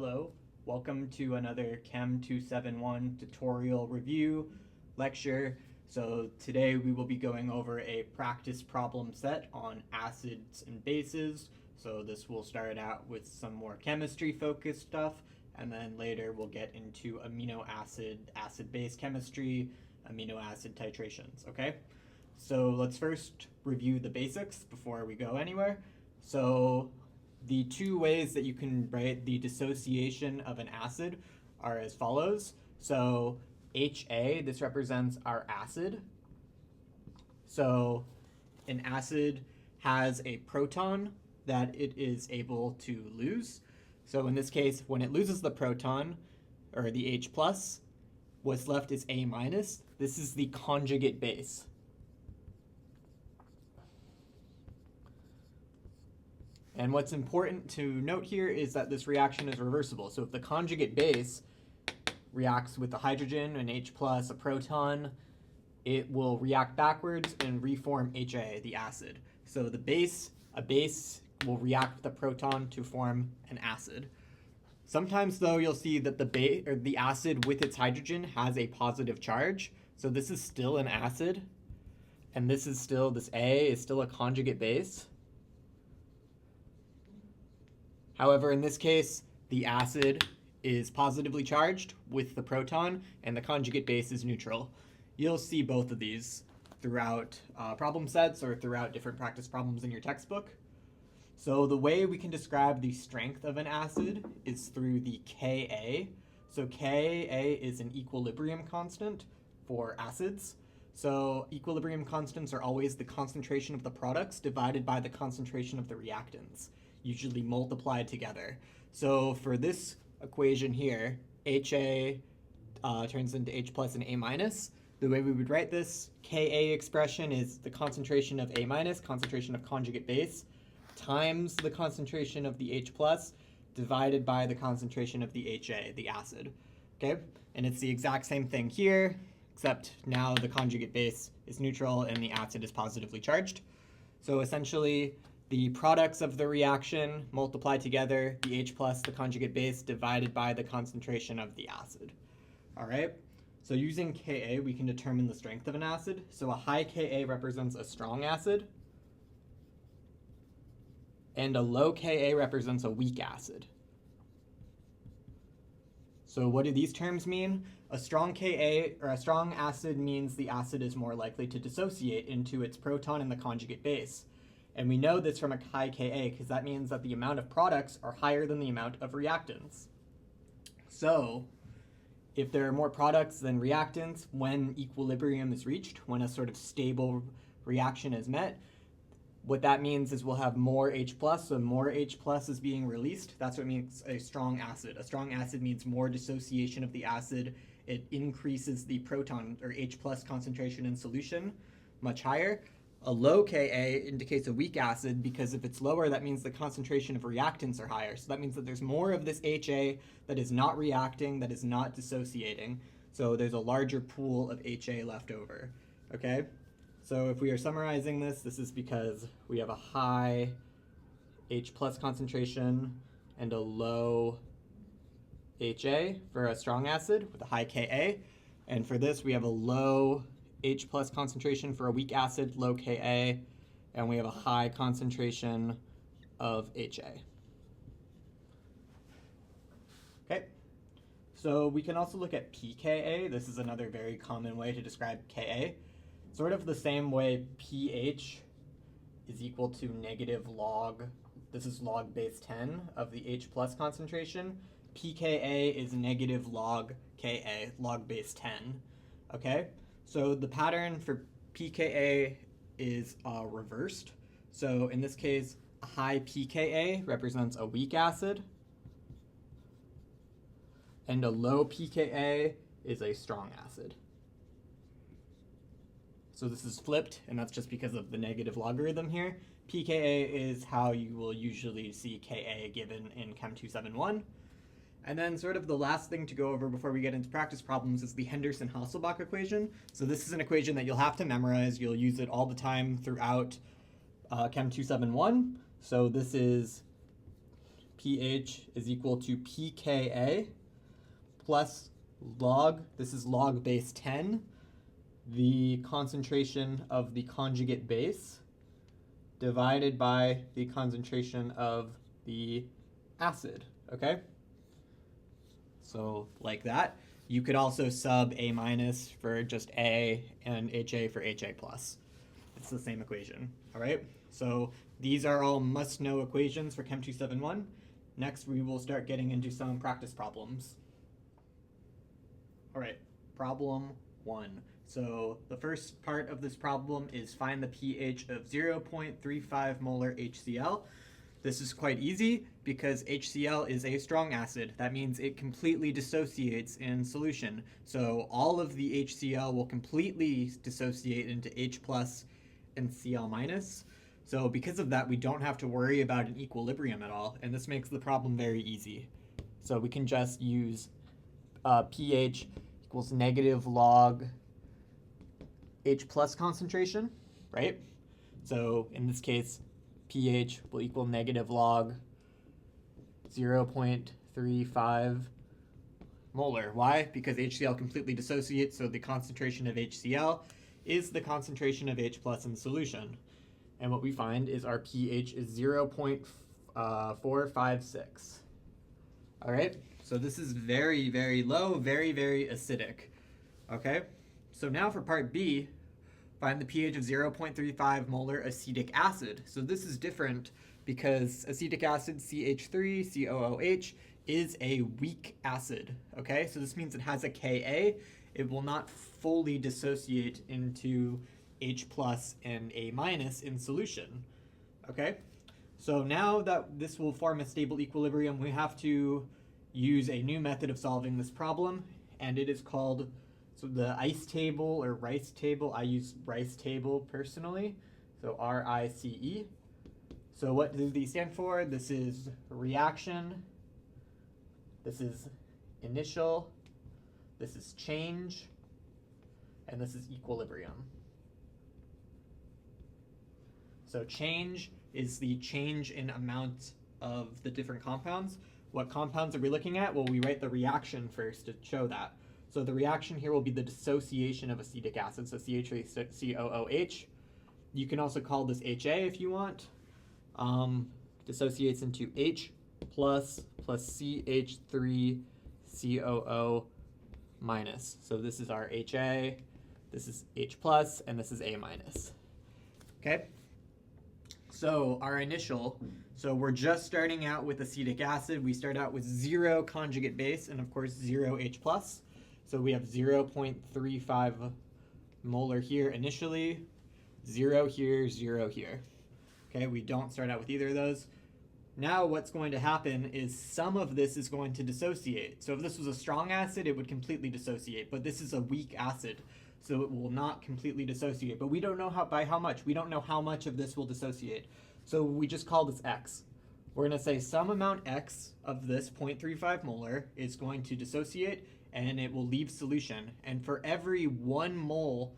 Hello, welcome to another CHEM271 tutorial review lecture. So today we will be going over a practice problem set on acids and bases. So this will start out with some more chemistry focused stuff, and then later we'll get into amino acid, acid-base chemistry, amino acid titrations, okay? So let's first review the basics before we go anywhere. So the two ways that you can write the dissociation of an acid are as follows. So HA, this represents our acid. So an acid has a proton that it is able to lose. So in this case, when it loses the proton, or the H+, what's left is A-. This is the conjugate base. And what's important to note here is that this reaction is reversible. So if the conjugate base reacts with the hydrogen, an H+, a proton, it will react backwards and reform HA, the acid. So a base will react with the proton to form an acid. Sometimes though you'll see that the acid with its hydrogen has a positive charge. So this is still an acid, and this A is still a conjugate base. However, in this case, the acid is positively charged with the proton, and the conjugate base is neutral. You'll see both of these throughout problem sets or throughout different practice problems in your textbook. So the way we can describe the strength of an acid is through the Ka. So Ka is an equilibrium constant for acids. So equilibrium constants are always the concentration of the products divided by the concentration of the reactants, usually multiplied together. So for this equation here, HA turns into H+ and A-. The way we would write this, Ka expression is the concentration of A-, concentration of conjugate base, times the concentration of the H+, divided by the concentration of the HA, the acid. Okay? And it's the exact same thing here, except now the conjugate base is neutral and the acid is positively charged. So essentially, the products of the reaction multiplied together, the H+, the conjugate base, divided by the concentration of the acid. All right? So using Ka, we can determine the strength of an acid. So a high Ka represents a strong acid, and a low Ka represents a weak acid. So what do these terms mean? A strong Ka, or a strong acid, means the acid is more likely to dissociate into its proton in the conjugate base. And we know this from a high Ka because that means that the amount of products are higher than the amount of reactants. So if there are more products than reactants when equilibrium is reached, when a sort of stable reaction is met, what that means is we'll have more H+, so more H+ is being released. That's what means a strong acid. A strong acid means more dissociation of the acid. It increases the proton or H+ concentration in solution much higher. A low Ka indicates a weak acid because if it's lower, that means the concentration of reactants are higher. So that means that there's more of this HA that is not reacting, that is not dissociating. So there's a larger pool of HA left over. Okay? So if we are summarizing this, this is because we have a high H+ concentration and a low HA for a strong acid with a high Ka. And for this, we have a low H+ concentration for a weak acid, low Ka, and we have a high concentration of HA. Okay, so we can also look at pKa. This is another very common way to describe Ka. Sort of the same way pH is equal to negative log, this is log base 10 of the H+ concentration. pKa is negative log Ka, log base 10. Okay? So the pattern for pKa is reversed. So in this case, a high pKa represents a weak acid, and a low pKa is a strong acid. So this is flipped, and that's just because of the negative logarithm here. pKa is how you will usually see Ka given in CHEM271. And then sort of the last thing to go over before we get into practice problems is the Henderson-Hasselbalch equation. So this is an equation that you'll have to memorize. You'll use it all the time throughout CHEM271. So this is pH is equal to pKa plus log, this is log base 10, the concentration of the conjugate base divided by the concentration of the acid, okay? So like that. You could also sub A minus for just A and HA for HA plus. It's the same equation, all right? So these are all must-know equations for CHEM271. Next, we will start getting into some practice problems. All right, problem 1. So the first part of this problem is find the pH of 0.35 molar HCl. This is quite easy because HCl is a strong acid. That means it completely dissociates in solution. So all of the HCl will completely dissociate into H plus and Cl minus. So because of that, we don't have to worry about an equilibrium at all, and this makes the problem very easy. So we can just use pH equals negative log H plus concentration, right? So in this case, pH will equal negative log 0.35 molar. Why? Because HCl completely dissociates, so the concentration of HCl is the concentration of H plus in the solution. And what we find is our pH is 0.456. All right, so this is very, very low, very, very acidic. Okay, so now for part B, find the pH of 0.35 molar acetic acid. So this is different because acetic acid, CH3COOH, is a weak acid. Okay, so this means it has a Ka. It will not fully dissociate into H plus and A minus in solution. Okay, so now that this will form a stable equilibrium, we have to use a new method of solving this problem, and it is called the ICE table or RICE table. I use RICE table personally, so RICE. So what do these stand for? This is reaction, this is initial, this is change, and this is equilibrium. So change is the change in amount of the different compounds. What compounds are we looking at? Well, we write the reaction first to show that. So the reaction here will be the dissociation of acetic acid, so CH3COOH. You can also call this HA if you want. Dissociates into H plus CH3COO minus. So this is our HA, this is H plus, and this is A minus. Okay? So our initial, so we're just starting out with acetic acid. We start out with 0 conjugate base and of course 0 H plus. So we have 0.35 molar here initially, 0 here, 0 here. Okay, we don't start out with either of those. Now what's going to happen is some of this is going to dissociate. So if this was a strong acid, it would completely dissociate, but this is a weak acid, so it will not completely dissociate. But we don't know by how much. We don't know how much of this will dissociate. So we just call this X. We're going to say some amount X of this 0.35 molar is going to dissociate, and it will leave solution. And for every 1 mole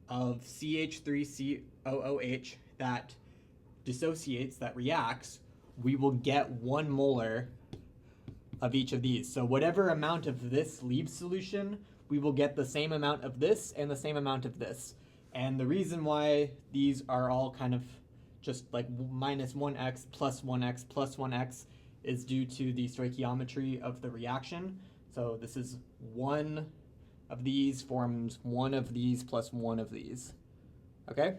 of CH3COOH that dissociates, that reacts, we will get 1 molar of each of these. So whatever amount of this leaves solution, we will get the same amount of this and the same amount of this. And the reason why these are all kind of just like minus 1x plus 1x plus 1x is due to the stoichiometry of the reaction. So this is 1 of these forms 1 of these plus 1 of these. Okay?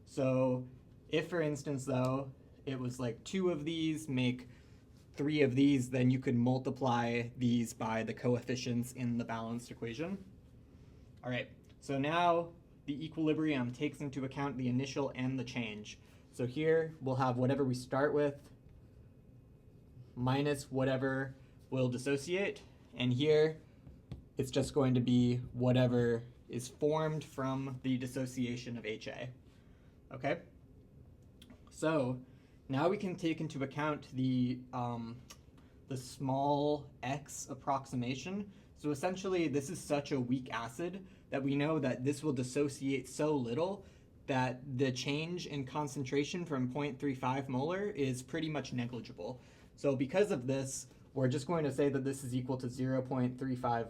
So if, for instance, though, it was like 2 of these make 3 of these, then you could multiply these by the coefficients in the balanced equation. All right, so now the equilibrium takes into account the initial and the change. So here we'll have whatever we start with minus whatever will dissociate, and here it's just going to be whatever is formed from the dissociation of HA. Okay? So now we can take into account the small x approximation. So essentially this is such a weak acid that we know that this will dissociate so little that the change in concentration from 0.35 molar is pretty much negligible. So because of this, we're just going to say that this is equal to 0.35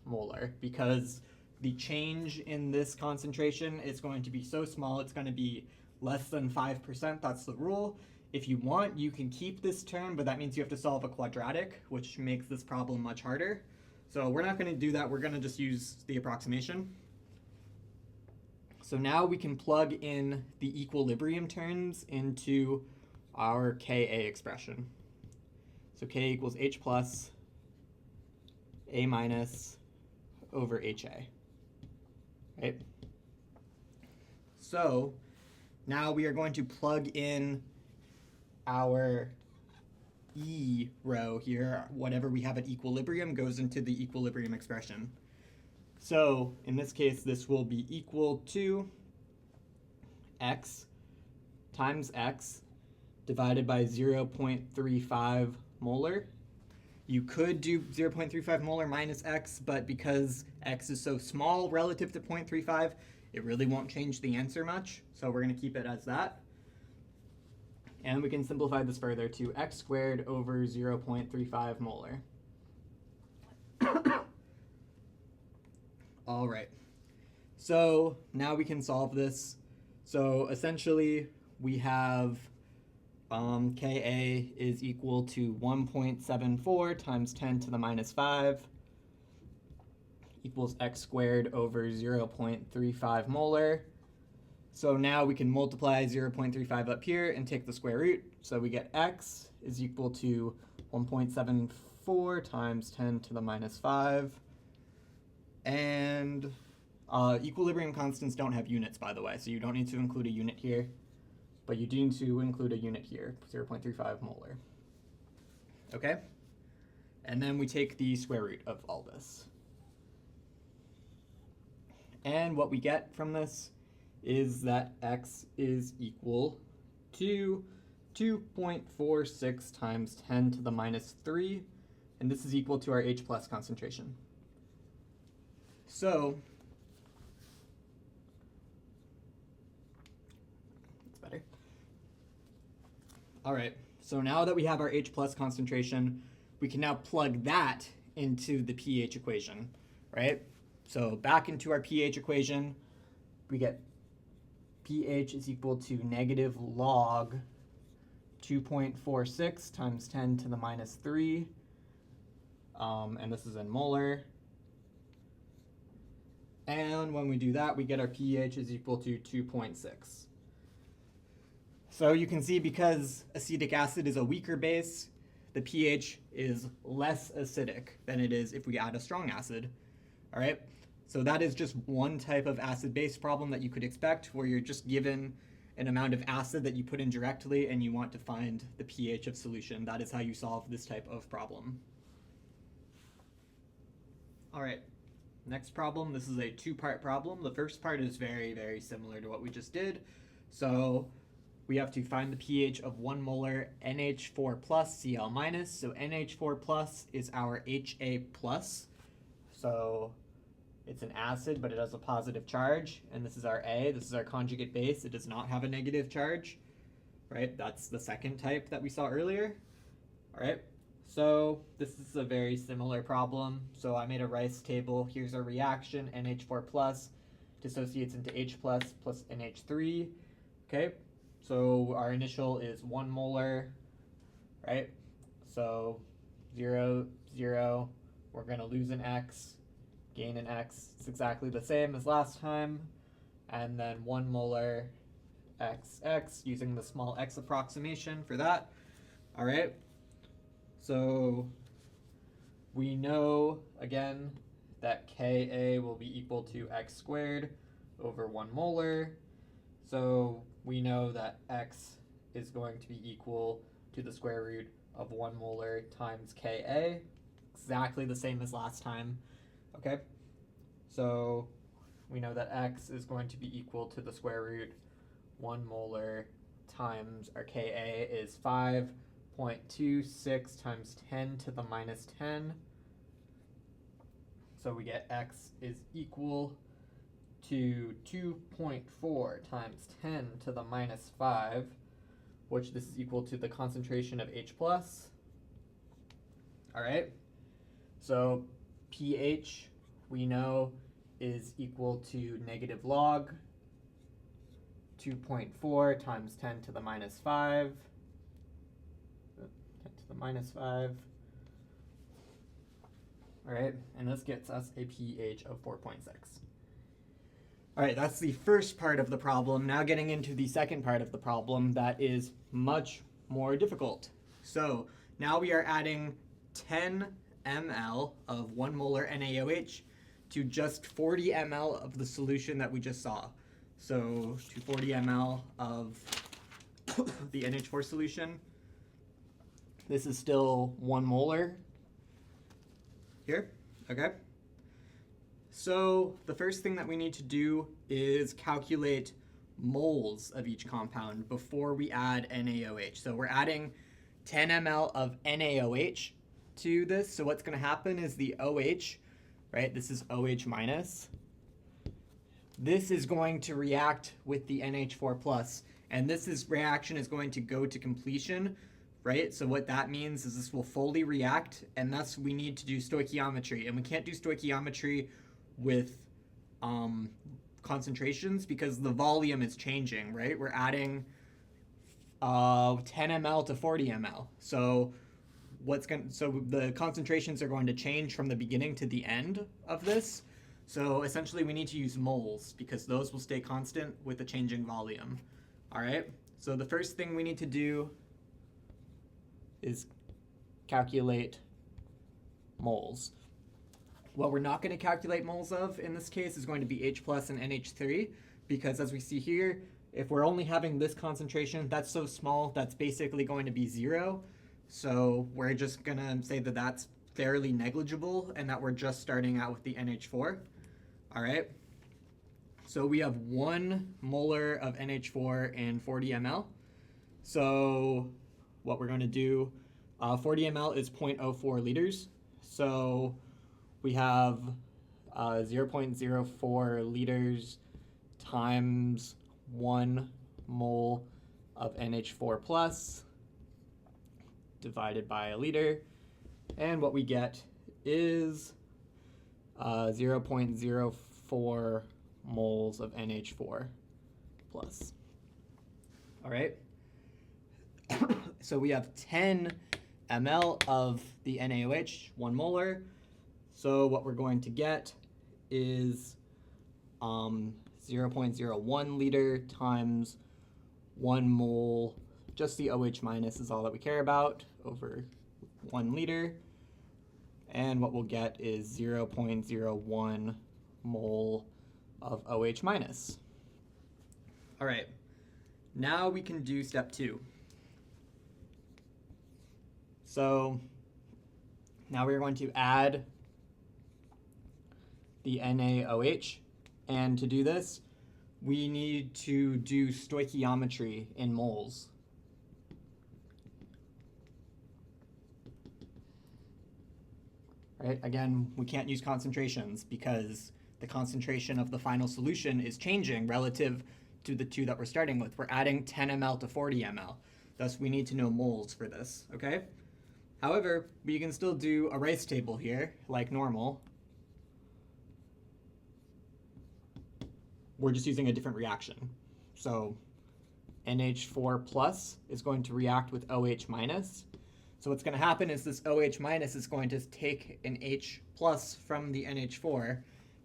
molar because the change in this concentration is going to be so small, it's going to be less than 5%. That's the rule. If you want, you can keep this term, but that means you have to solve a quadratic, which makes this problem much harder. So we're not going to do that. We're going to just use the approximation. So now we can plug in the equilibrium terms into our Ka expression. So K equals H plus A minus over HA, right? So now we are going to plug in our E row here. Whatever we have at equilibrium goes into the equilibrium expression. So in this case, this will be equal to x times x divided by 0.35 molar. You could do 0.35 molar minus x, but because x is so small relative to 0.35, it really won't change the answer much. So we're going to keep it as that. And we can simplify this further to x squared over 0.35 molar. All right. So now we can solve this. So essentially, we have Ka is equal to 1.74 times 10 to the minus 5 equals x squared over 0.35 molar. So now we can multiply 0.35 up here and take the square root. So we get x is equal to 1.74 times 10 to the minus 5. And equilibrium constants don't have units, by the way, so you don't need to include a unit here. But you do need to include a unit here, 0.35 molar. Okay? And then we take the square root of all this. And what we get from this is that x is equal to 2.46 times 10 to the minus 3, and this is equal to our H plus concentration. So, that's better. All right, so now that we have our H plus concentration, we can now plug that into the pH equation, right? So back into our pH equation, we get pH is equal to negative log 2.46 times 10 to the minus 3, and this is in molar. And when we do that, we get our pH is equal to 2.6. So you can see because acetic acid is a weaker base, the pH is less acidic than it is if we add a strong acid. All right? So that is just one type of acid-base problem that you could expect, where you're just given an amount of acid that you put in directly and you want to find the pH of solution. That is how you solve this type of problem. All right. Next problem, this is a two-part problem. The first part is very, very similar to what we just did. So we have to find the pH of 1 molar NH4 plus Cl minus. So NH4 plus is our HA plus. So it's an acid, but it has a positive charge. And this is our A. This is our conjugate base. It does not have a negative charge, right? That's the second type that we saw earlier. All right. So this is a very similar problem. So I made a Rice table. Here's our reaction. NH4 plus dissociates into H plus NH3. Okay, so our initial is 1 molar, right? So 0, 0. We're going to lose an X, gain an X. It's exactly the same as last time. And then 1 molar XX using the small x approximation for that. All right. So we know, again, that Ka will be equal to x squared over 1 molar. So we know that x is going to be equal to the square root of 1 molar times Ka. Exactly the same as last time. Okay? So we know that x is going to be equal to the square root 1 molar times our Ka is 5.26 times 10 to the minus 10. So we get x is equal to 2.4 times 10 to the minus 5, which this is equal to the concentration of H+. All right, so pH, we know, is equal to negative log 2.4 times 10 to the minus 5, 10 to the minus 5. All right, and this gets us a pH of 4.6. All right, that's the first part of the problem. Now getting into the second part of the problem that is much more difficult. So now we are adding 10 ml of 1 molar NaOH to just 40 ml of the solution that we just saw. So to 40 ml of the NH4 solution. This is still 1 molar here, okay? So the first thing that we need to do is calculate moles of each compound before we add NaOH. So we're adding 10 ml of NaOH to this. So what's going to happen is the OH, right? This is OH minus. This is going to react with the NH4 plus, and this reaction is going to go to completion, right? So what that means is this will fully react, and thus we need to do stoichiometry. And we can't do stoichiometry with concentrations because the volume is changing, right? We're adding 10 ml to 40 ml. So the concentrations are going to change from the beginning to the end of this. So essentially we need to use moles because those will stay constant with the changing volume. All right, so the first thing we need to do is calculate moles. What we're not going to calculate moles of in this case is going to be H plus and NH3, because as we see here, if we're only having this concentration, that's so small, that's basically going to be 0. So we're just going to say that that's fairly negligible and that we're just starting out with the NH4. All right. So we have 1 molar of NH4 in 40 ml. So what we're going to do, 40 ml is 0.04 liters. So we have 0.04 liters times 1 mole of NH4 plus divided by a liter. And what we get is 0.04 moles of NH4 plus. All right. So we have 10 ml of the NaOH, 1 molar. So what we're going to get is 0.01 liter times 1 mole, just the OH minus is all that we care about, over 1 liter. And what we'll get is 0.01 mole of OH minus. All right, now we can do step 2. So now we're going to add the NaOH, and to do this, we need to do stoichiometry in moles. Right? Again, we can't use concentrations because the concentration of the final solution is changing relative to the 2 that we're starting with. We're adding 10 ml to 40 ml. Thus, we need to know moles for this, okay? However, we can still do a rice table here, like normal. We're just using a different reaction. So NH4 plus is going to react with OH minus. So what's going to happen is this OH minus is going to take an H plus from the NH4.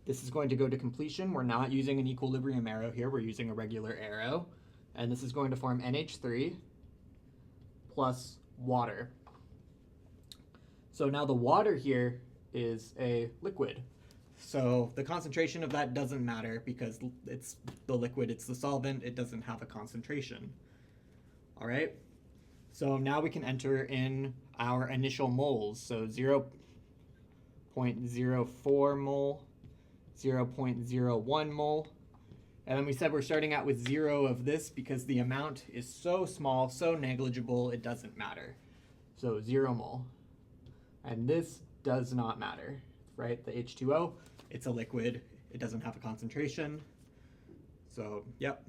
This is going to go to completion. We're not using an equilibrium arrow here. We're using a regular arrow. And this is going to form NH3 plus water. So now the water here is a liquid. So the concentration of that doesn't matter because it's the liquid, it's the solvent, it doesn't have a concentration. All right, so now we can enter in our initial moles. So 0.04 mole, 0.01 mole, and then we said we're starting out with 0 of this because the amount is so small, so negligible, it doesn't matter. So 0 mole. And this does not matter, right? The H2O, it's a liquid, It doesn't have a concentration. So, yep.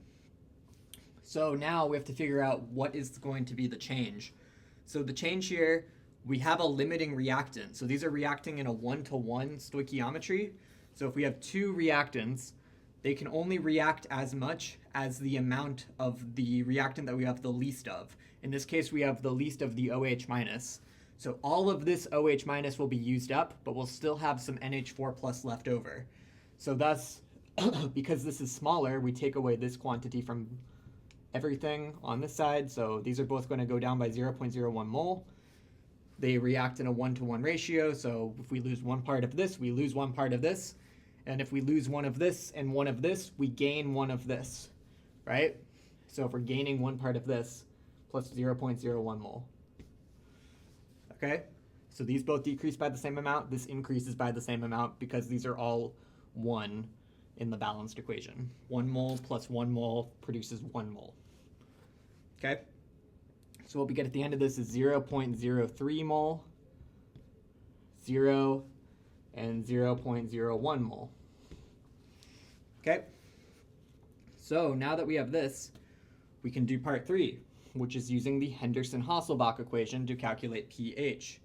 So now we have to figure out what is going to be the change. So the change here, we have a limiting reactant. So these are reacting in a 1-to-1 stoichiometry. So if we have two reactants, they can only react as much as the amount of the reactant that we have the least of. In this case, we have the least of the OH minus. So all of this OH minus will be used up, but we'll still have some NH4 plus left over. So thus, because this is smaller, we take away this quantity from everything on this side. So these are both going to go down by 0.01 mole. They react in a 1-to-1 ratio. So if we lose one part of this, we lose one part of this. And if we lose one of this and one of this, we gain one of this, right? So if we're gaining one part of this, plus 0.01 mole. Okay, so these both decrease by the same amount. This increases by the same amount because these are all 1 in the balanced equation. 1 mole plus 1 mole produces 1 mole. Okay, so what we get at the end of this is 0.03 mole, 0, and 0.01 mole. Okay, so now that we have this, we can do part 3, which is using the Henderson-Hasselbalch equation to calculate pH.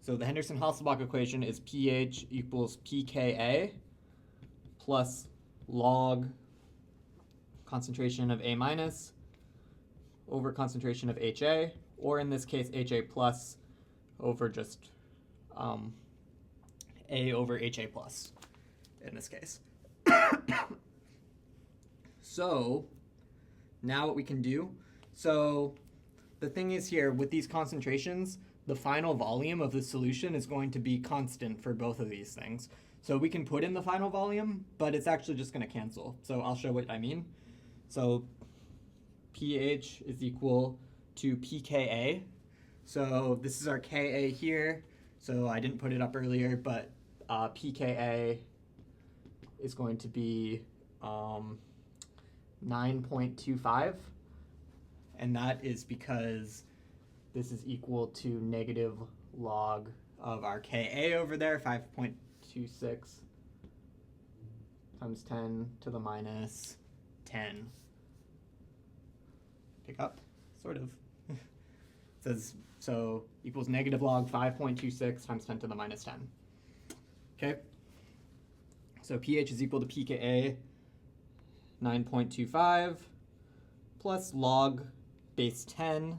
So the Henderson-Hasselbalch equation is pH equals pKa plus log concentration of A minus over concentration of HA, or in this case HA plus over just A over HA plus in this case. So now what we can do, so the thing is here with these concentrations, the final volume of the solution is going to be constant for both of these things. So we can put in the final volume, but it's actually just going to cancel. So I'll show what I mean. So pH is equal to pKa. So this is our Ka here. So I didn't put it up earlier, but pKa is going to be 9.25. And that is because this is equal to negative log of our Ka over there, 5.26 times 10 to the minus 10. Pick up, sort of. It says, so equals negative log 5.26 times 10 to the minus 10. Okay, so pH is equal to pKa 9.25 plus log base 10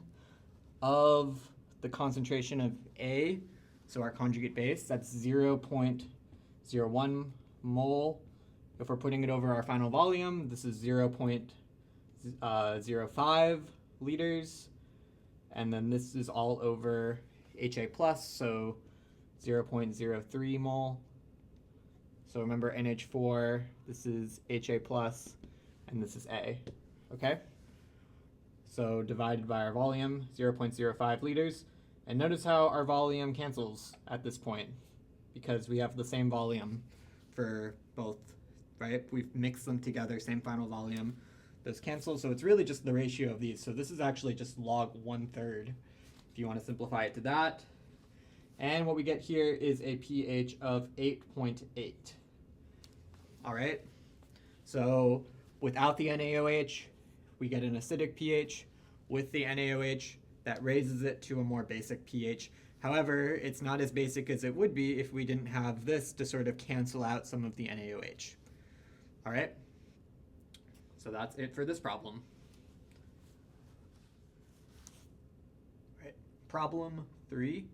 of the concentration of A, so our conjugate base, that's 0.01 mole. If we're putting it over our final volume, this is 0.05 liters, and then this is all over HA plus, so 0.03 mole. So remember NH4, this is HA plus, and this is A, okay? So divided by our volume, 0.05 liters. And notice how our volume cancels at this point because we have the same volume for both, right? We've mixed them together, same final volume. Those cancel, so it's really just the ratio of these. So this is actually just log 1/3 if you want to simplify it to that. And what we get here is a pH of 8.8. All right, so without the NaOH, we get an acidic pH. With the NaOH, that raises it to a more basic pH. However, it's not as basic as it would be if we didn't have this to sort of cancel out some of the NaOH. All right, so that's it for this problem. All right. Problem 3,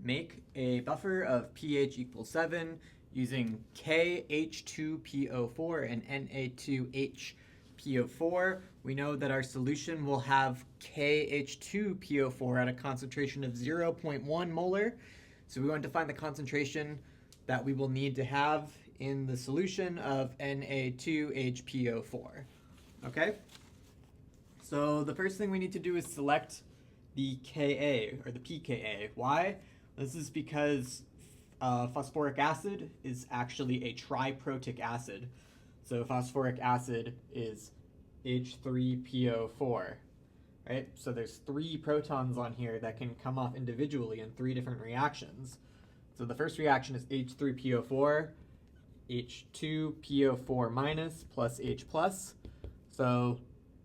make a buffer of pH equals 7 using KH2PO4 and Na2HPO4. We know that our solution will have KH2PO4 at a concentration of 0.1 molar. So we want to find the concentration that we will need to have in the solution of Na2HPO4. Okay? So the first thing we need to do is select the Ka, or the pKa. Why? This is because phosphoric acid is actually a triprotic acid. So phosphoric acid is H3PO4, right? So there's 3 protons on here that can come off individually in 3 different reactions. So the first reaction is H3PO4. H2PO4 minus plus H plus. So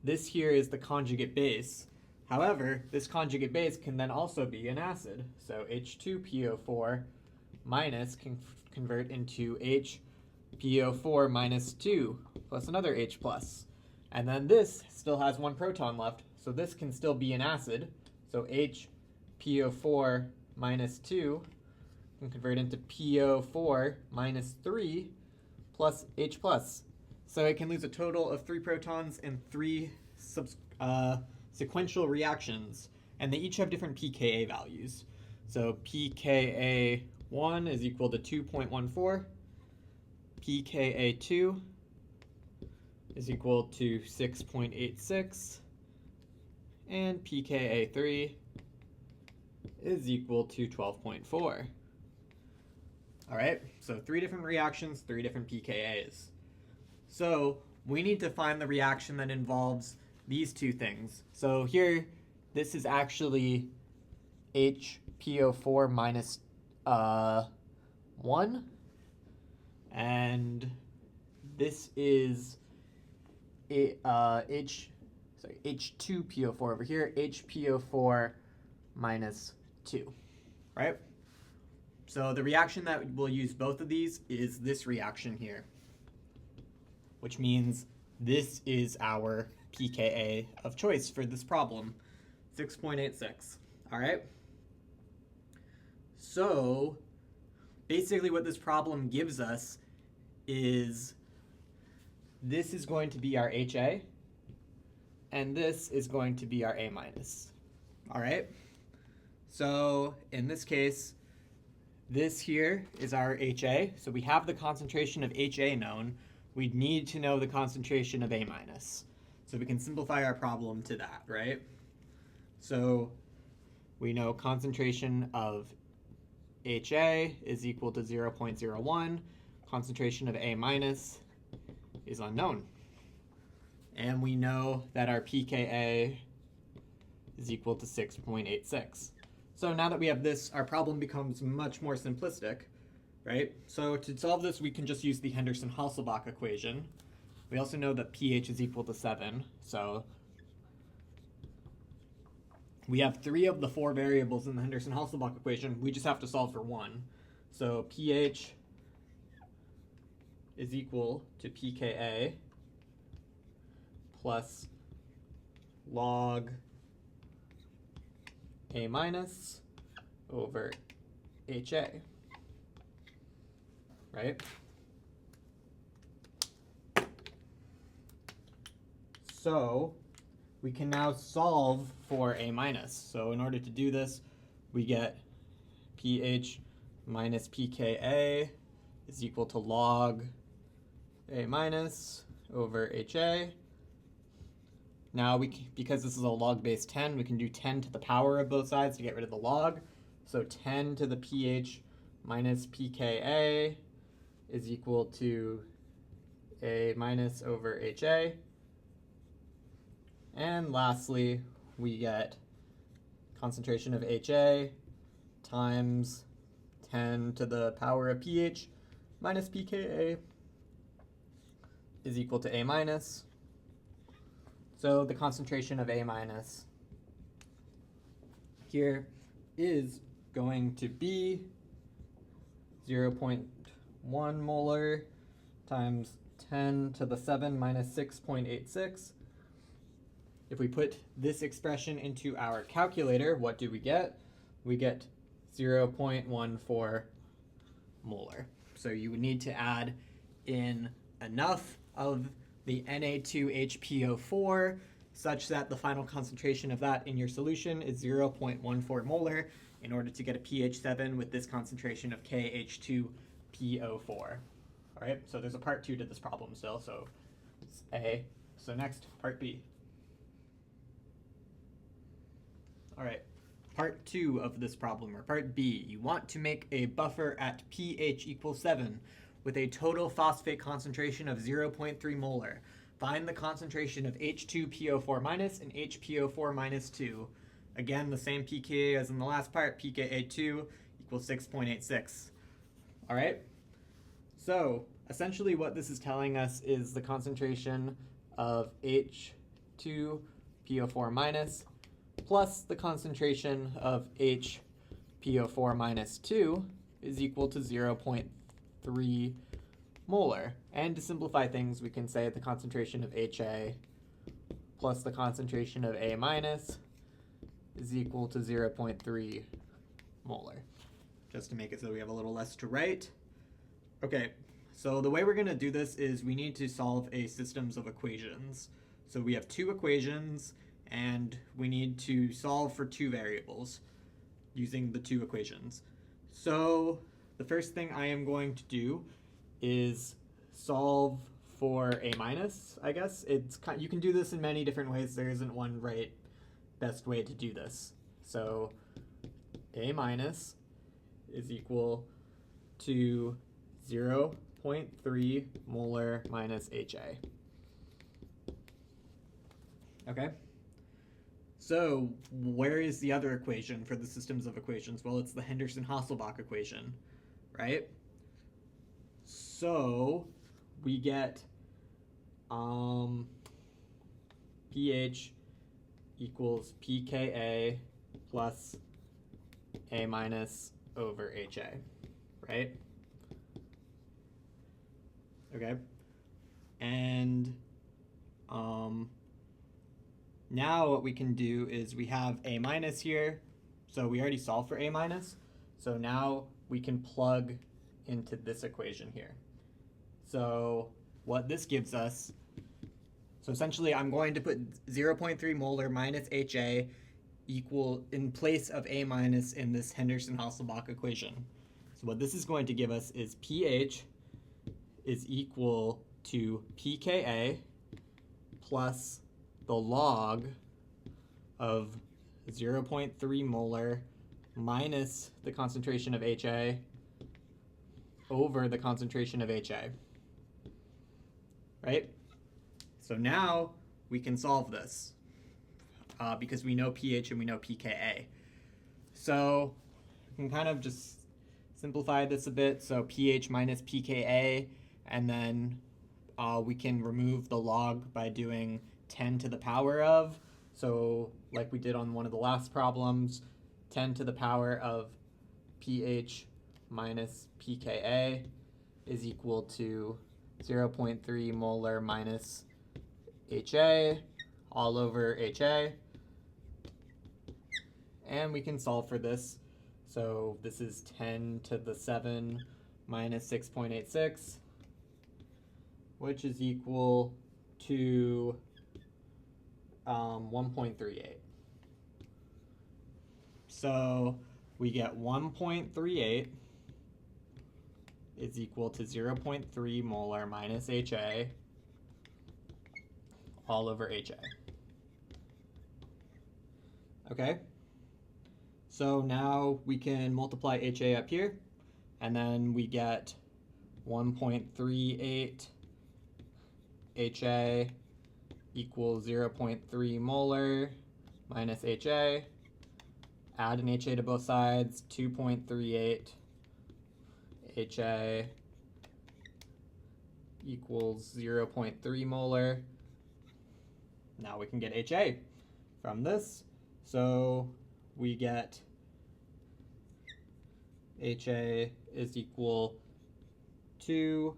this here is the conjugate base. However, this conjugate base can then also be an acid. So H2PO4 minus can convert into HPO4 minus 2 plus another H plus. And then this still has one proton left, so this can still be an acid. So HPO4 minus 2 can convert into PO4 minus 3 plus H plus. So it can lose a total of 3 protons in 3 sequential reactions, and they each have different pKa values. So pKa1 is equal to 2.14, pKa2 is equal to 6.86, and pKa3 is equal to 12.4. All right, so 3 different reactions, 3 different pKa's. So we need to find the reaction that involves these 2 things. So here, this is actually HPO4 minus 1, and this is H2PO4 over here, HPO4 minus 2, right? So the reaction that will use both of these is this reaction here, which means this is our pKa of choice for this problem, 6.86. All right? So basically what this problem gives us is this is going to be our HA, and this is going to be our A minus. All right? So in this case, this here is our HA. So we have the concentration of HA known. We need to know the concentration of A minus. So we can simplify our problem to that, right? So we know concentration of HA is equal to 0.01. Concentration of A minus is unknown. And we know that our pKa is equal to 6.86. So now that we have this, our problem becomes much more simplistic, right? So to solve this, we can just use the Henderson-Hasselbalch equation. We also know that pH is equal to 7, so we have 3 of the 4 variables in the Henderson-Hasselbalch equation. We just have to solve for 1. So pH is equal to pKa plus log A minus over HA, right? So we can now solve for A minus. So in order to do this, we get pH minus pKa is equal to log A minus over HA. Now, because this is a log base 10, we can do 10 to the power of both sides to get rid of the log. So 10 to the pH minus pKa is equal to A minus over HA. And lastly, we get concentration of HA times 10 to the power of pH minus pKa is equal to A minus. So the concentration of A minus here is going to be 0.1 molar times 10 to the 7 minus 6.86. If we put this expression into our calculator, what do we get? We get 0.14 molar. So you would need to add in enough of the Na2HPO4 such that the final concentration of that in your solution is 0.14 molar in order to get a pH 7 with this concentration of KH2PO4. All right, so there's a part 2 to this problem still, so it's A. So next, part B. All right, part 2 of this problem, or part B. You want to make a buffer at pH equals 7 with a total phosphate concentration of 0.3 molar. Find the concentration of H2PO4 minus and HPO4 minus 2. Again, the same pKa as in the last part, pKa2 equals 6.86. All right, so essentially what this is telling us is the concentration of H2PO4 minus plus the concentration of HPO4 minus 2 is equal to 0.3 molar. And to simplify things, we can say the concentration of HA plus the concentration of A minus is equal to 0.3 molar. Just to make it so we have a little less to write. Okay, so the way we're going to do this is we need to solve a systems of equations. So we have two equations, and we need to solve for two variables using the two equations. So the first thing I am going to do is solve for A minus, I guess. You can do this in many different ways. There isn't one right best way to do this. So A minus is equal to 0.3 molar minus HA. Okay? So where is the other equation for the systems of equations? Well, it's the Henderson-Hasselbalch equation, right? So we get pH equals pKa plus A minus over HA, right? Okay. And now what we can do is we have A minus here, so we already solved for A minus, so now we can plug into this equation here. So what this gives us, so essentially I'm going to put 0.3 molar minus HA equal in place of A minus in this Henderson-Hasselbalch equation. So what this is going to give us is pH is equal to pKa plus the log of 0.3 molar minus the concentration of HA over the concentration of HA. Right? So now we can solve this because we know pH and we know pKa. So we can kind of just simplify this a bit. So pH minus pKa, and then we can remove the log by doing 10 to the power of. So like we did on one of the last problems, 10 to the power of pH minus pKa is equal to 0.3 molar minus HA all over HA. And we can solve for this. So this is 10 to the 7 minus 6.86, which is equal to 1.38. So we get 1.38 is equal to 0.3 molar minus HA all over HA. Okay? So now we can multiply HA up here, and then we get 1.38 HA equals 0.3 molar minus HA. Add an HA to both sides, 2.38 HA equals 0.3 molar. Now we can get HA from this. So we get HA is equal to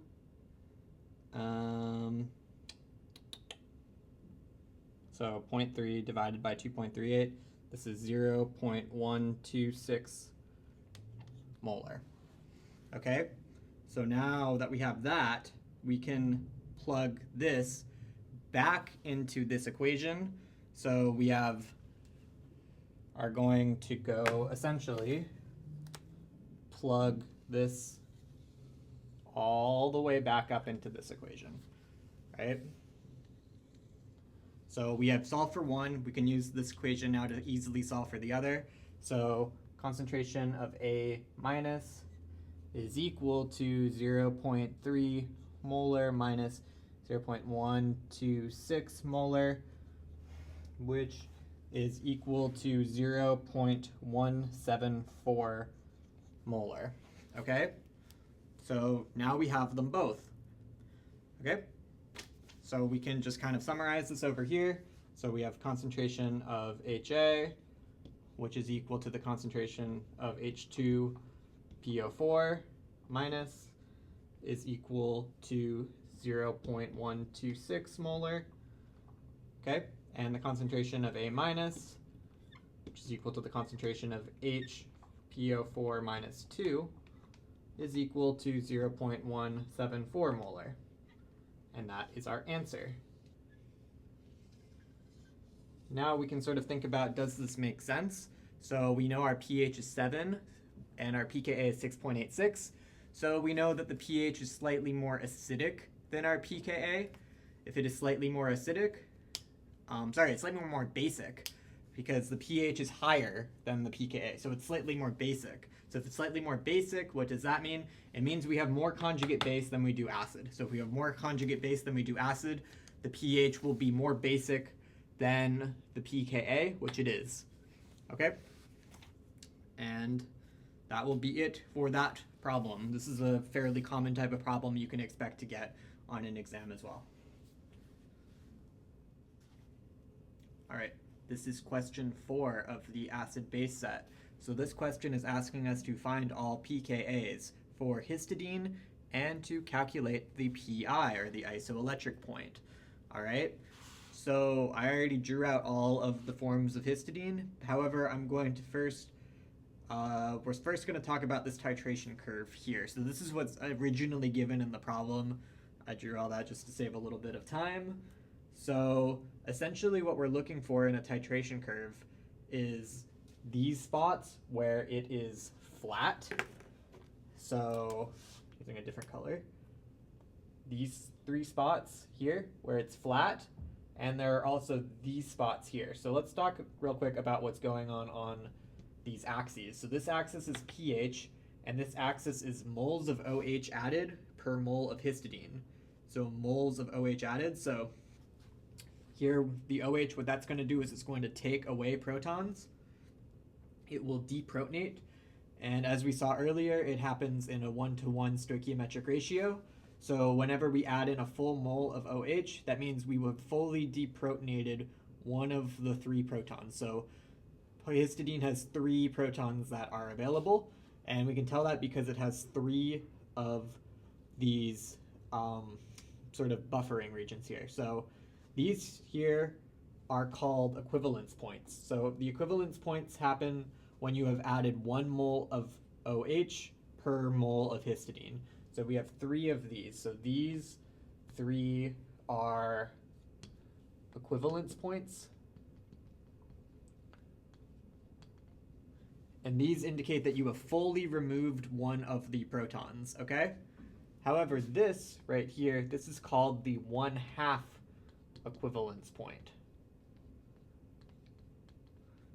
so 0.3 divided by 2.38. This is 0.126 molar. Okay, so now that we have that, we can plug this back into this equation. So we are going to go essentially plug this all the way back up into this equation, right? So we have solved for one. We can use this equation now to easily solve for the other. So concentration of A minus is equal to 0.3 molar minus 0.126 molar, which is equal to 0.174 molar. Okay? So now we have them both. Okay, so we can just kind of summarize this over here. So we have concentration of HA, which is equal to the concentration of H2PO4 minus is equal to 0.126 molar. Okay, and the concentration of A minus, which is equal to the concentration of HPO4 minus 2, is equal to 0.174 molar. And that is our answer. Now we can sort of think about, does this make sense? So we know our pH is 7 and our pKa is 6.86. So we know that the pH is slightly more acidic than our pKa. If it is slightly more acidic, it's slightly more basic, because the pH is higher than the pKa, so it's slightly more basic. So if it's slightly more basic, what does that mean? It means we have more conjugate base than we do acid. So if we have more conjugate base than we do acid, the pH will be more basic than the pKa, which it is. Okay? And that will be it for that problem. This is a fairly common type of problem you can expect to get on an exam as well. All right, this is question 4 of the acid-base set. So this question is asking us to find all pKa's for histidine and to calculate the PI, or the isoelectric point. All right, so I already drew out all of the forms of histidine. However, I'm going to we're first going to talk about this titration curve here. So this is what's originally given in the problem. I drew all that just to save a little bit of time. So essentially what we're looking for in a titration curve is these spots where it is flat. So using a different color, these 3 spots here where it's flat, and there are also these spots here. So let's talk real quick about what's going on these axes. So this axis is pH, and this axis is moles of OH added per mole of histidine. So moles of OH added. So here, the OH, what that's going to do is it's going to take away protons. It will deprotonate. And as we saw earlier, it happens in a 1-to-1 stoichiometric ratio. So whenever we add in a full mole of OH, that means we have fully deprotonated one of the 3 protons. So histidine has 3 protons that are available. And we can tell that because it has 3 of these sort of buffering regions here. So these here are called equivalence points. So the equivalence points happen when you have added 1 mole of OH per mole of histidine. So we have 3 of these. So these 3 are equivalence points. And these indicate that you have fully removed one of the protons, okay? However, this right here, this is called the 1/2 equivalence point.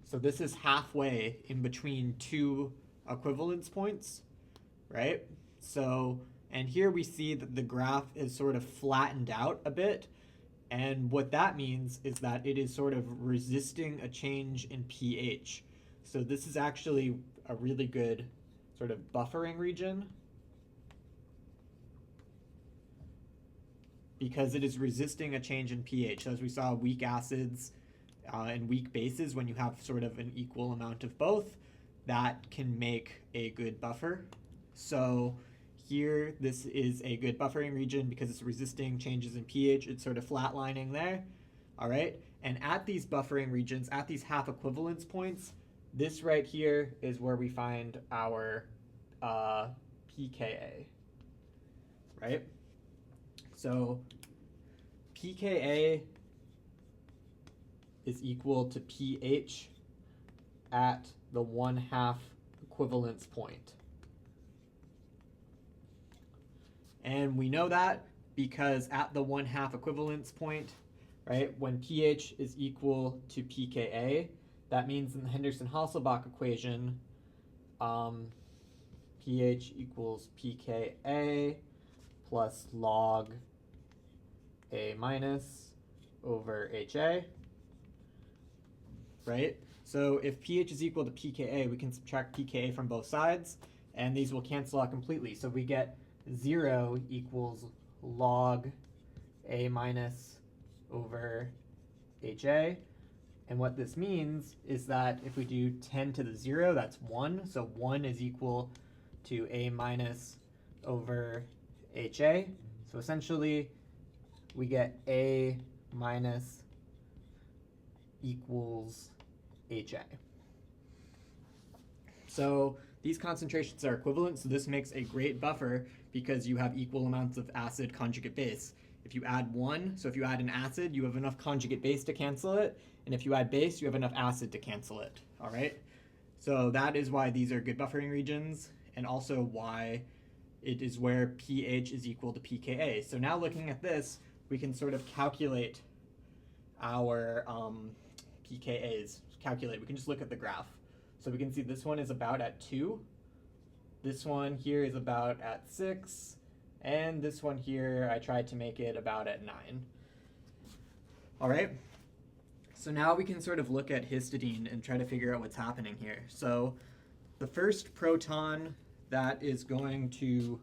So this is halfway in between 2 equivalence points, right? So, and here we see that the graph is sort of flattened out a bit. And what that means is that it is sort of resisting a change in pH. So this is actually a really good sort of buffering region, because it is resisting a change in pH. So as we saw, weak acids and weak bases, when you have sort of an equal amount of both, that can make a good buffer. So here, this is a good buffering region because it's resisting changes in pH. It's sort of flatlining there, all right? And at these buffering regions, at these half equivalence points, this right here is where we find our pKa, right? So pKa is equal to pH at the 1/2 equivalence point. And we know that because at the 1/2 equivalence point, right, when pH is equal to pKa, that means in the Henderson-Hasselbalch equation, pH equals pKa plus log A minus over HA, right? So if pH is equal to pKa, we can subtract pKa from both sides, and these will cancel out completely. So we get 0 equals log A minus over HA. And what this means is that if we do 10 to the 0, that's 1. So 1 is equal to A minus over HA. So essentially, we get A minus equals HA. So these concentrations are equivalent, so this makes a great buffer because you have equal amounts of acid conjugate base. If you add 1, so if you add an acid, you have enough conjugate base to cancel it, and if you add base, you have enough acid to cancel it, all right? So that is why these are good buffering regions, and also why it is where pH is equal to pKa. So now looking at this, we can sort of calculate our pKa's. We can just look at the graph. So we can see this one is about at 2, this one here is about at 6, and this one here I tried to make it about at 9. All right, so now we can sort of look at histidine and try to figure out what's happening here. So the first proton that is going to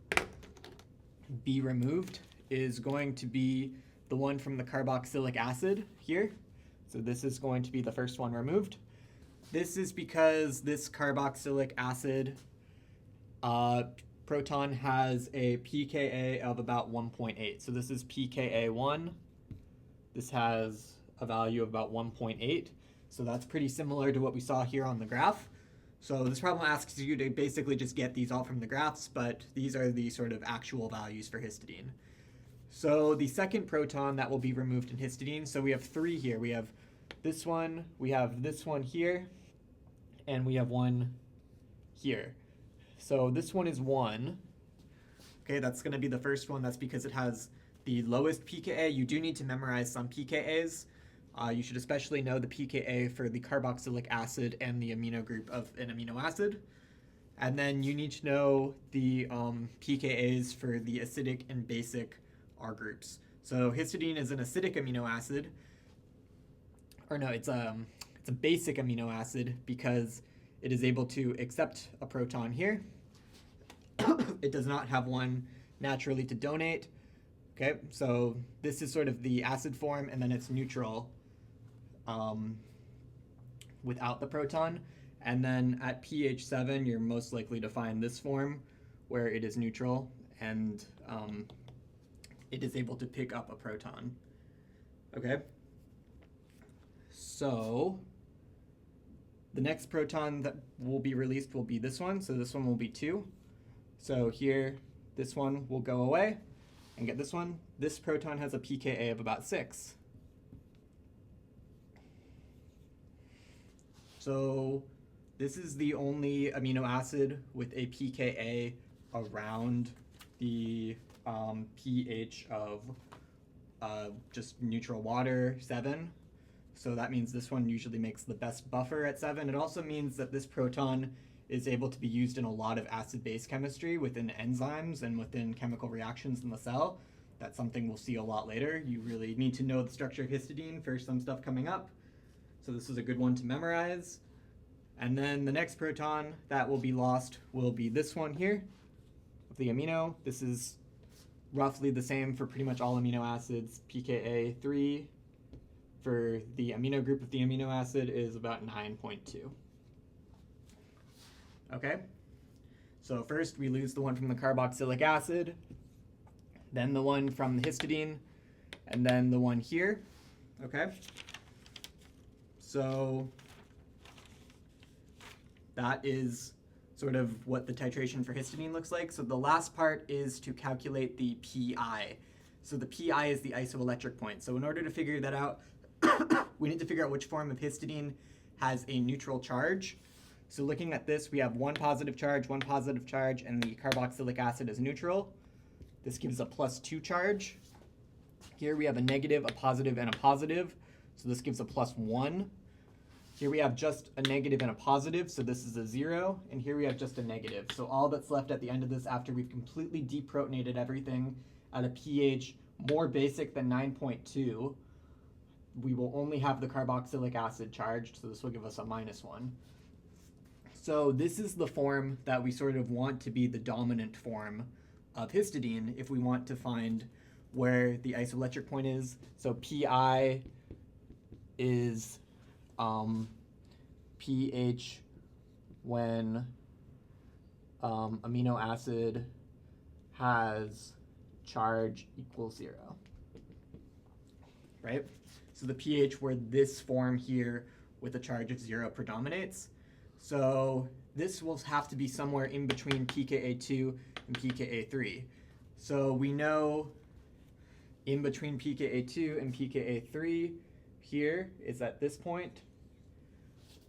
be removed is going to be the one from the carboxylic acid here. So this is going to be the first one removed. This is because this carboxylic acid proton has a pKa of about 1.8. So this is pKa1. This has a value of about 1.8. So that's pretty similar to what we saw here on the graph. So this problem asks you to basically just get these all from the graphs, but these are the sort of actual values for histidine. So the second proton that will be removed in histidine, so we have 3 here. We have this one here, and we have one here. So this one is 1. Okay, that's going to be the first one. That's because it has the lowest pKa. You do need to memorize some pKa's. You should especially know the pKa for the carboxylic acid and the amino group of an amino acid. And then you need to know the pKa's for the acidic and basic R groups. So histidine is an acidic amino acid. Or no, it's a basic amino acid because it is able to accept a proton here. It does not have one naturally to donate. Okay, so this is sort of the acid form, and then it's neutral without the proton. And then at pH 7, you're most likely to find this form where it is neutral and it is able to pick up a proton. Okay, so the next proton that will be released will be this one. So this one will be 2. So here, this one will go away and get this one. This proton has a pKa of about 6. So this is the only amino acid with a pKa around the pH of just neutral water, 7. So that means this one usually makes the best buffer at 7. It also means that this proton is able to be used in a lot of acid-base chemistry within enzymes and within chemical reactions in the cell. That's something we'll see a lot later. You really need to know the structure of histidine for some stuff coming up. So this is a good one to memorize. And then the next proton that will be lost will be this one here, the amino. This is roughly the same for pretty much all amino acids. pKa 3 for the amino group of the amino acid is about 9.2. Okay, so first we lose the one from the carboxylic acid, then the one from the histidine, and then the one here. Okay, so that is sort of what the titration for histidine looks like. So the last part is to calculate the PI. So the PI is the isoelectric point. So in order to figure that out, we need to figure out which form of histidine has a neutral charge. So looking at this, we have one positive charge, and the carboxylic acid is neutral. This gives a +2 charge. Here we have a negative, a positive, and a positive. So this gives a +1. Here we have just a negative and a positive, so this is a 0. And here we have just a negative. So all that's left at the end of this, after we've completely deprotonated everything at a pH more basic than 9.2, we will only have the carboxylic acid charged, so this will give us a -1. So this is the form that we sort of want to be the dominant form of histidine if we want to find where the isoelectric point is. So Pi is pH when amino acid has charge equals 0, right? So the pH where this form here with a charge of 0 predominates. So this will have to be somewhere in between pKa2 and pKa3. So we know in between pKa2 and pKa3 here is at this point.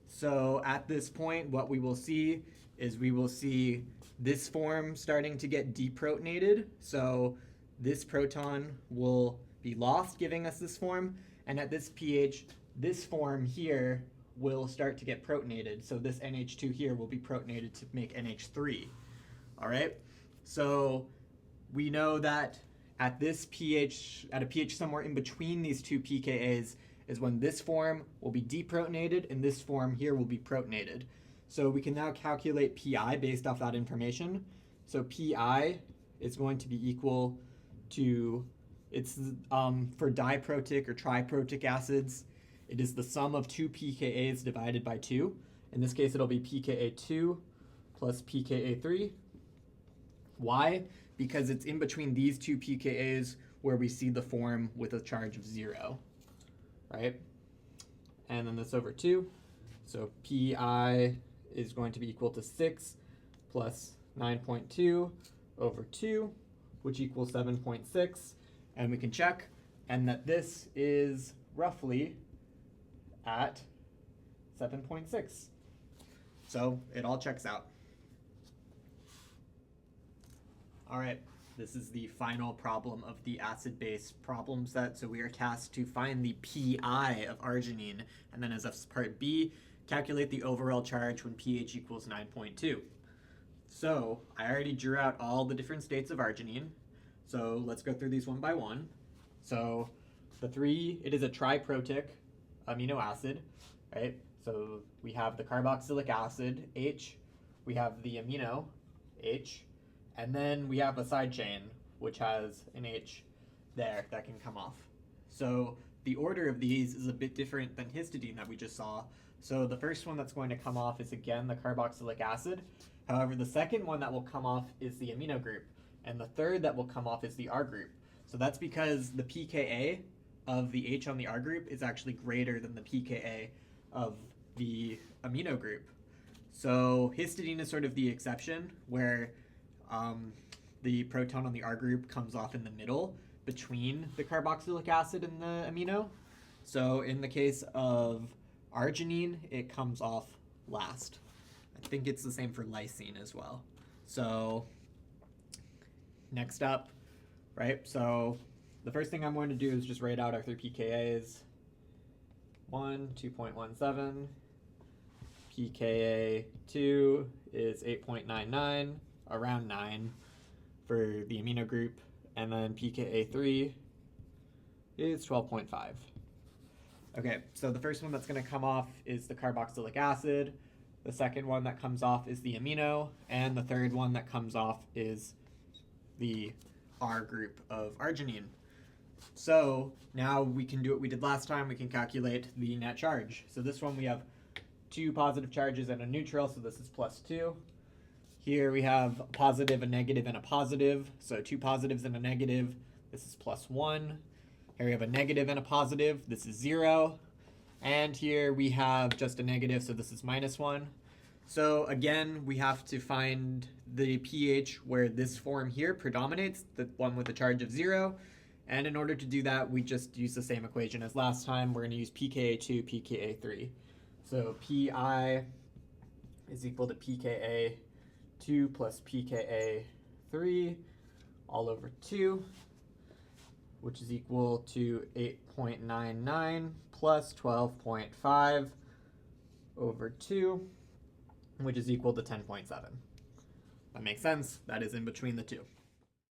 So at this point, what we will see is we will see this form starting to get deprotonated. So this proton will be lost, giving us this form. And at this pH, this form here will start to get protonated. So this NH2 here will be protonated to make NH3. All right? So we know that at this pH, at a pH somewhere in between these two pKa's, is when this form will be deprotonated and this form here will be protonated. So we can now calculate Pi based off that information. So Pi is going to be equal to, it's for diprotic or triprotic acids, it is the sum of two pKa's divided by 2. In this case, it'll be pKa2 plus pKa3. Why? Because it's in between these two pKa's where we see the form with a charge of 0, right? And then this over 2. So Pi is going to be equal to 6 plus 9.2 over 2, which equals 7.6. And we can check, and that this is roughly at 7.6. So it all checks out. All right, this is the final problem of the acid-base problem set. So we are tasked to find the Pi of arginine, and then as part B, calculate the overall charge when pH equals 9.2. So I already drew out all the different states of arginine. So let's go through these one by one. So it is a triprotic amino acid, right? So we have the carboxylic acid, H, we have the amino, H, and then we have a side chain, which has an H there that can come off. So the order of these is a bit different than histidine that we just saw. So the first one that's going to come off is again the carboxylic acid. However, the second one that will come off is the amino group. And the third that will come off is the R group. So that's because the pKa of the H on the R group is actually greater than the pKa of the amino group. So histidine is sort of the exception where the proton on the R group comes off in the middle between the carboxylic acid and the amino. So in the case of arginine, it comes off last. I think it's the same for lysine as well. So next up, right, so the first thing I'm going to do is just write out our 3 pKa's. 1, 2.17. pKa2 is 8.99, around 9 for the amino group. And then pKa3 is 12.5. Okay, so the first one that's going to come off is the carboxylic acid. The second one that comes off is the amino. And the third one that comes off is the R group of arginine. So now we can do what we did last time. We can calculate the net charge. So this one we have 2 positive charges and a neutral, so this is +2. Here we have a positive, a negative, and a positive. So 2 positives and a negative, this is +1. Here we have a negative and a positive, this is 0. And here we have just a negative, so this is -1. So again, we have to find the pH where this form here predominates, the one with a charge of 0. And in order to do that, we just use the same equation as last time. We're going to use pKa2, pKa3. So Pi is equal to pKa2 plus pKa3 all over 2, which is equal to 8.99 plus 12.5 over 2, which is equal to 10.7. That makes sense. That is in between the two.